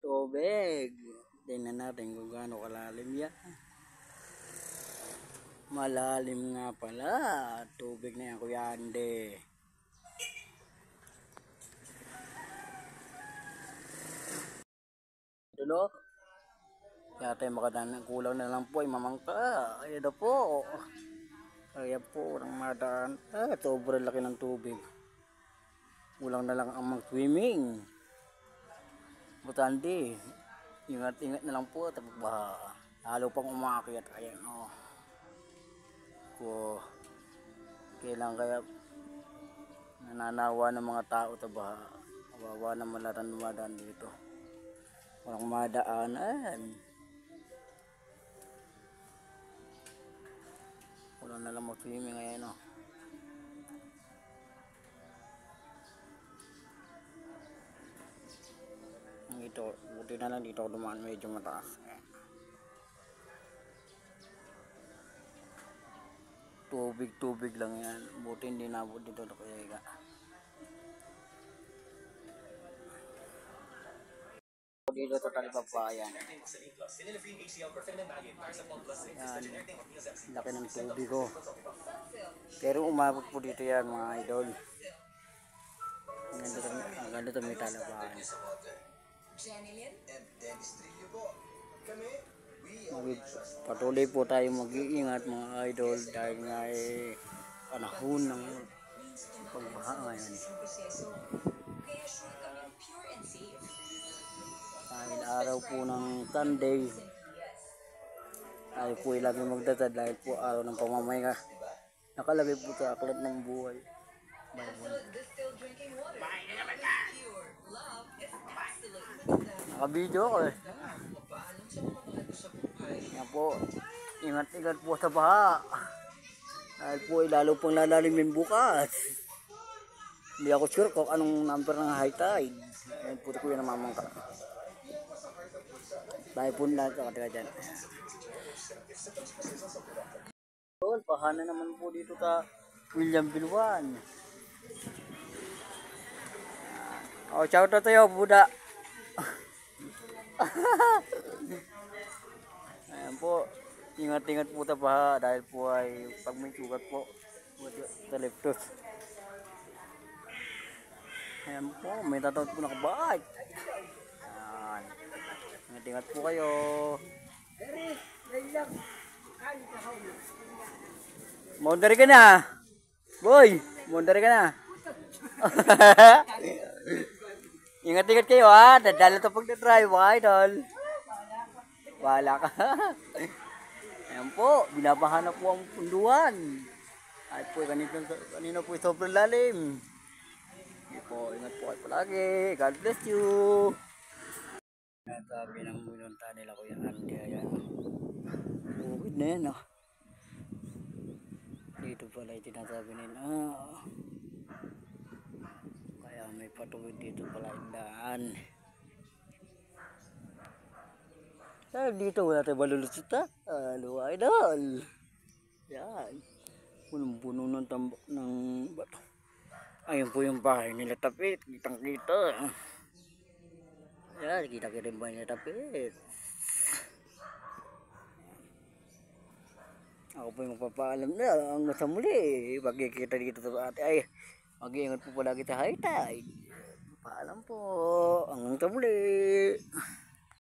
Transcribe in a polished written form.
Tubig. Tingnan natin kung gaano kalalim yan. Malalim nga pala. Tubig na yan, Kuya Andy. Dulo. Kaya tayo makadaan. Kulang na lang po ay mamangka. Ayan na po. Ayan po. Nang madaan. Sobrang laki ng tubig. Kulang na lang ang mag-swimming. Butandi. Ingat-ingat na lang po. Tapos baha. Lalo pang umakyat. Ayan o. Kailan kaya nananawa ng mga tao sa baha. Kawawa na malaran dumadaan dito. Walang madaanan. Wala na lang mag-swimming ngayon o. Ito, buti na lang dito dumaan medyo mataas. Tubig lang yan. Buti hindi nabot dito na Kuya Iga. Dito sa Talibabbayan. Laki ng tubig ko. Pero umabot po dito yan mga idol. Ang ganda ito may Talibabbayan. Patuloy po tayo mag-iingat mga idol dahil nga panahon ng pagbaha ngayon. Dahil araw po ng Sunday, tayo po lagi magdasal dahil po araw ng pamamahinga. Nakalagay po sa Aklat ng Buhay. Naka-video ko eh. Yan po, ingat-ingat po sa baha. Dahil po lalo pang lalalimin bukas. Hindi ako sure kung anong number ng high tide. Ayan po ko yung namamangka. Dahil po na sa katiga dyan. Pahana naman po dito sa William Bilwan. Oh, ciao to tayo, Buda. Ayan po, ingat-ingat po sa baha dahil po ay pag may sugat po sa leptos. Ayan po, may tatawag po nakabike. Ayan, ingat-ingat po kayo. Mondari ka na, boy, mondari ka na. Ingat-ingat kayo ha, dadalo ito pag na-drive mga idol. Wala ka. Ayan po, binabahan na po ang punduan. Ay po, kanina po sobrang lalim. Po, ingat po kayo palagi. God bless you. Sabi ng binunta nila Kuya Andy, ayan. Bukid na yan, oh. Dito pala yung tinasabi nila. Kaya may patuwid dito pala yung daan. Dahil dito wala tayo malulusot ha. Hello idol. Yan. Punong-puno ng tambak ng bato. Ayun po yung bahay nila Tapit. Kitang-kita. Yan, kita-kita rin bahay nila Tapit. Ako po yung magpapaalam na hanggang sa muli. Magkikita dito sa ate. Ay, mag-iingat po palagi sa high tide. Paalam po. Hanggang sa muli.